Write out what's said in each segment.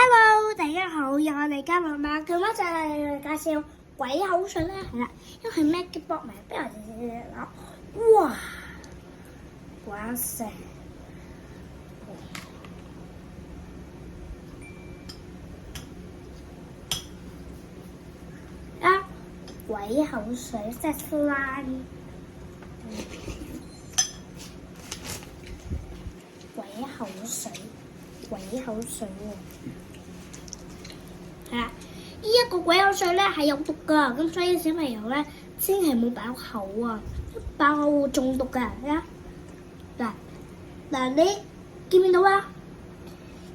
Hello，大家好，又我哋家媽媽，今晚就係介紹鬼口水啦，係啦，因為咩嘅博名，不如我哋攞，哇，哇塞，啊，鬼口水即係 slime， 鬼口水，鬼口水喎。係啦，呢一個鬼口水咧係有毒噶，咁所以小朋友咧千祈唔好擺口啊，擺口會中毒噶。嗱，你見唔見到啊？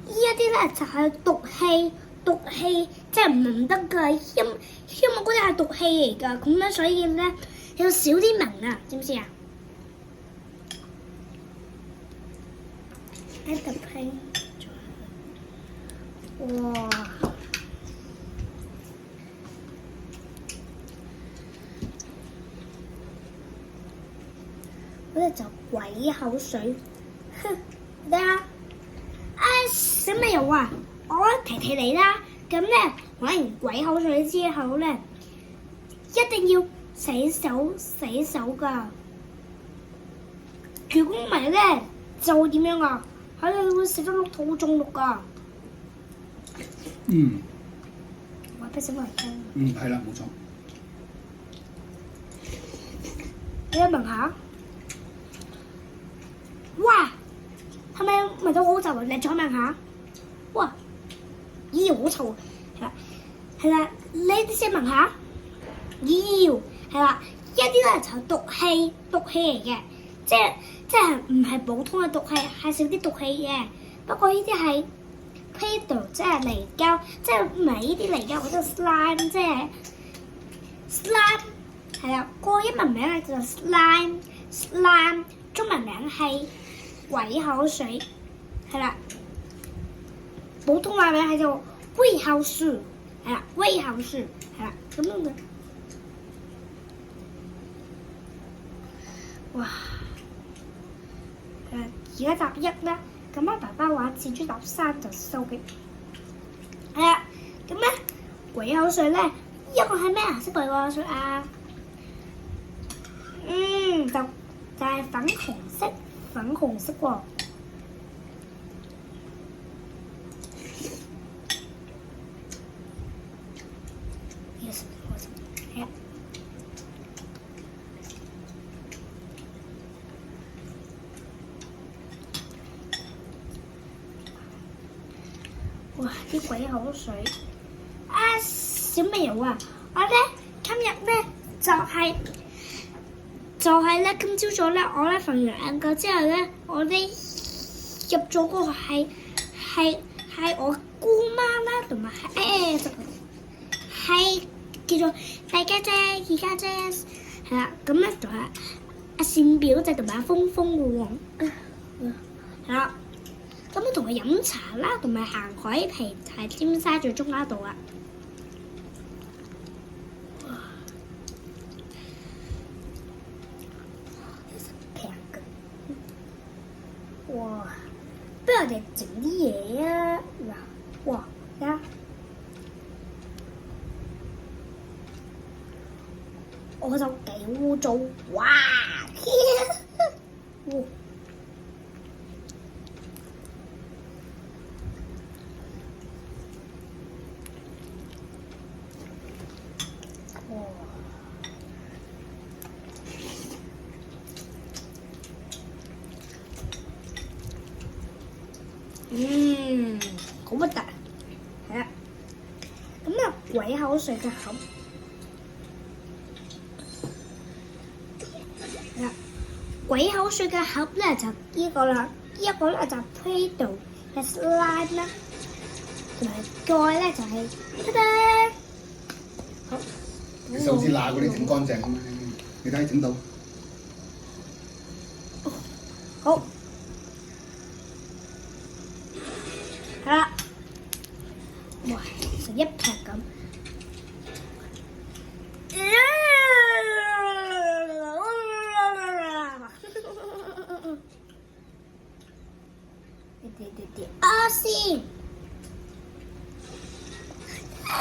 呢一啲咧就係毒氣，即係唔得噶，因為嗰啲係毒氣嚟噶，咁咧所以咧要少啲聞啊，知唔知啊？一毒氣，哇！嗰隻就鬼口水，哼！睇下，小朋友啊，我提你啦，咁咧玩完鬼口水之後咧，一定要洗手㗎。如果唔係咧，就會點樣啊？可能會食咗碌肚中毒㗎。話俾小朋友聽。係啦，冇錯。你聞下。哇，係咪聞到好臭啊？你再聞下，哇，咦好臭，係啦，你先聞下，咦，係啦，一啲咧就毒氣嚟嘅，即係唔係普通嘅毒氣，係少啲毒氣嘅。不過呢啲係 Play-Doh， 即係泥膠，即係唔係呢啲泥膠，或者 slime， 即係 slime， 係啦，個英文名咧叫做 slime， 中文名係鬼口水，係啦，普通話名係叫鬼口水，係啦，鬼口水，係啦，咁樣嘅。哇！而家集一啦，咁啊爸爸話至於集三就收嘅，係啦，咁咧鬼口水咧，一個係咩顏色鬼口水啊？就係粉紅色喎。Yes， 係啊。哇！啲鬼口水啊，小朋友啊，我咧今日咧就係咧，今朝早咧，我咧瞓完晏覺之後咧，我咧入咗個係我姑媽啦，同埋係叫做大家姐、二家姐，係啦，咁咧仲係阿善表姐同埋阿峰嘅喎，係啦，咁咧同佢飲茶啦，同埋行海皮喺尖沙咀中間度啊。哇！不如我哋整啲嘢啊！嗱，哇，睇下，我就幾污糟，哇！哇！好核突，係啊！咁啊，鬼口水嘅盒，係啦，鬼口水嘅盒咧就呢個啦，呢個咧就 Play-Doh 嘅 slime 啦，同埋蓋咧就係得得，好，你手指罅嗰啲整乾淨啊嘛，你睇整到。好。係啦，哇！成一劈咁，先，係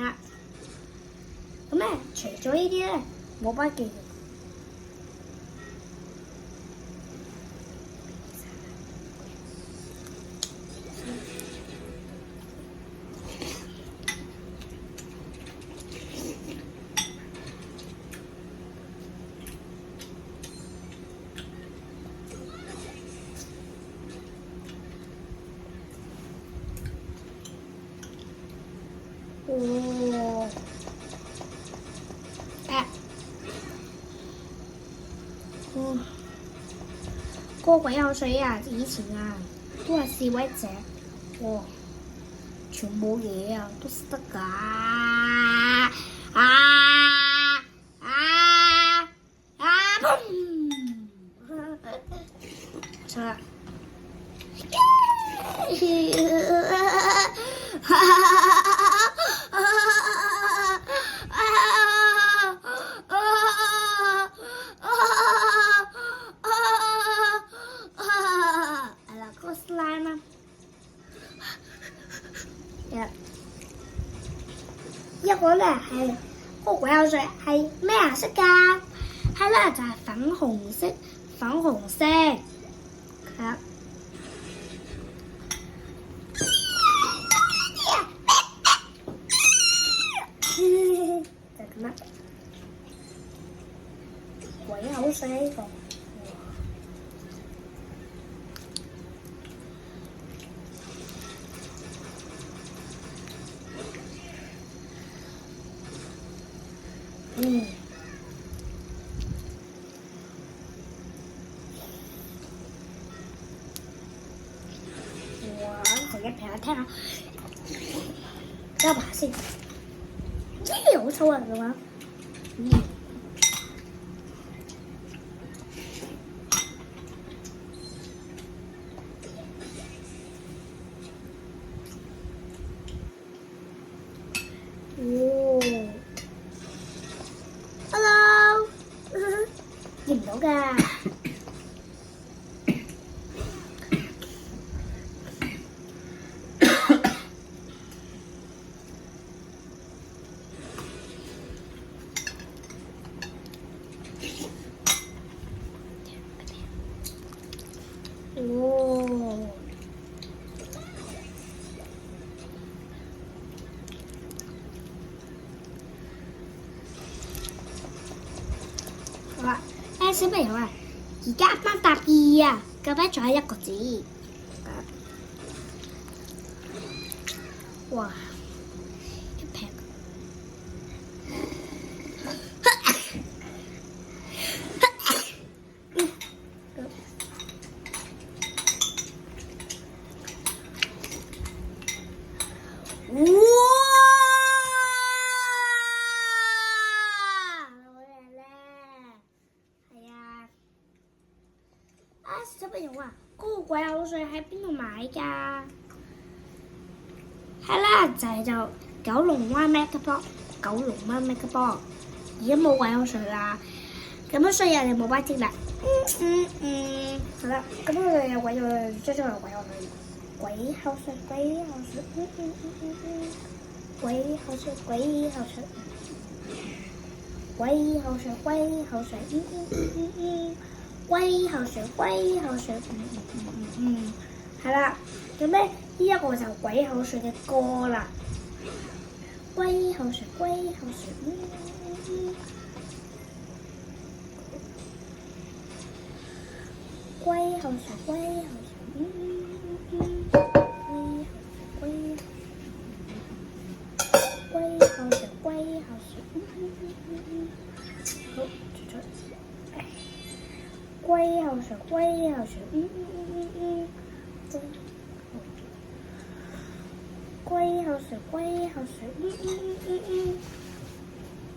啦，咁咧除咗呢啲咧，冇乜嘅。哦，個鬼口水啊！以前啊，都係示威者，哇，全部嘢啊都識得㗎，砰！錯啦。係啦，個 slime 啊，一個咧係個鬼口水係咩顏色㗎？係啦，就係粉紅色，係啦。就咁啦，鬼口水呢個。哇！成一平聽下，等我爬先。好臭啊！咁樣，Hello， 見唔到㗎。哦，好啦，小朋友啊，而家啱答2啊，隔壁仲有1個字。哇，一平。哇！好嘢咧，係啊！小朋友啊，嗰個鬼口水喺邊度買㗎？係啦，就九龍灣 Megapop，而家冇鬼口水啦。咁樣所以你冇擺積啦。好啦，咁我哋有鬼咗，將有鬼口水。鬼口水，鬼口水，鬼口水，鬼口水，鬼口水，鬼口水，鬼口水，鬼口水，係啦，咁咧呢一個就鬼口水嘅歌啦。鬼口水，鬼口水，鬼口水，鬼口水，好，出咗。鬼口水，鬼口水，鬼口水，鬼口水，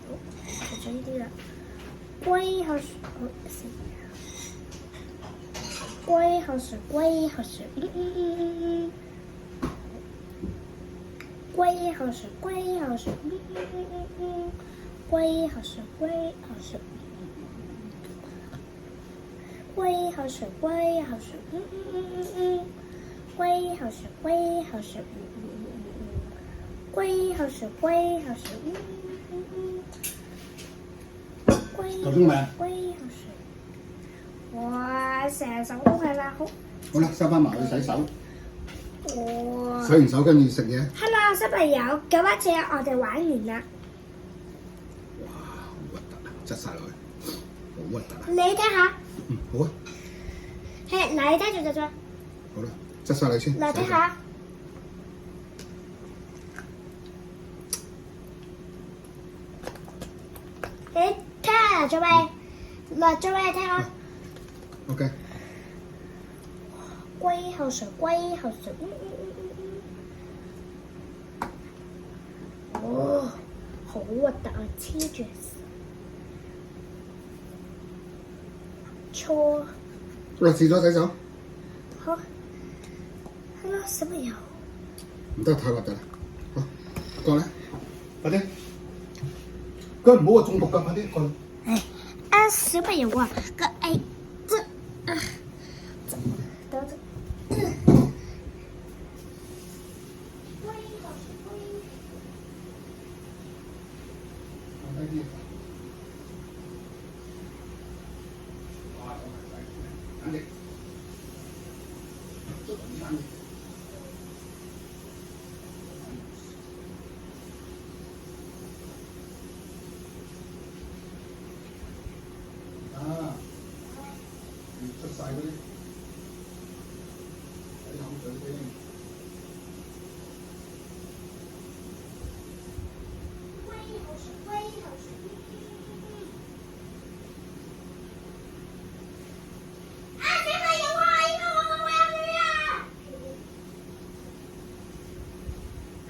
好，出咗呢啲啦。鬼口水，好，先。鬼口水，鬼口水，鬼口水，鬼口水，鬼口水，鬼口水，龜口水，龜口水，龜口水，龜口水，龜口水，龜口水，夠鐘未啊？龜口水，哇！成手都係啦，好。好啦，收翻埋去洗手，哇！洗完手跟住食嘢。係啦，小朋友，咁一隻我哋玩完啦。哇，好核突啊！執晒落去，好核突啊！你睇下，好啊，係嗱，你睇住就咗。好啦，執晒你先。嗱，睇下。你睇下做咩？嗱，做咩？睇下。OK。龜口水，龜口水。哦，好核突啊！黐住。錯。落廁所洗手。好。係咯，小朋友。唔得，太核突啦。好，過嚟，快啲。佢唔好話中毒㗎，快啲過嚟。小朋友啊，等等。出晒嗰啲洗口水先。龜口水，龜口水。小朋友啊，呢個我要你啊！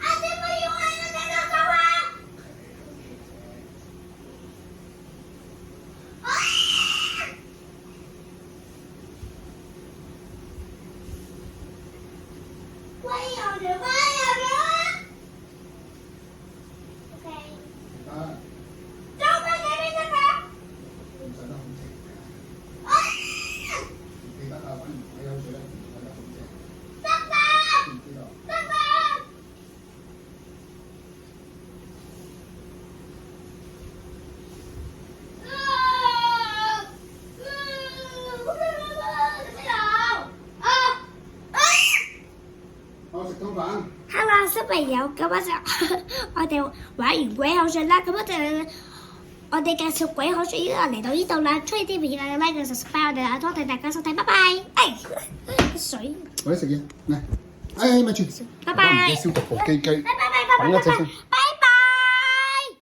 小朋友啊，你睇到咗啊？龜口水，龜口水。OK。做乜嘢呢？真係？唔使得好正。記得啊，揾唔洗口水咧，唔使得好正。知唔知道？我食湯飯。Hello，小朋友，咁就我哋玩完鬼口水啦，咁我哋介紹鬼口水嚟到呢度啦，中意啲片啊 like 同 subscribe 我哋啊，多謝大家收睇，拜拜。水，我哋食嘢，嚟，咪住，拜拜，消毒部機，拜拜，等一陣先。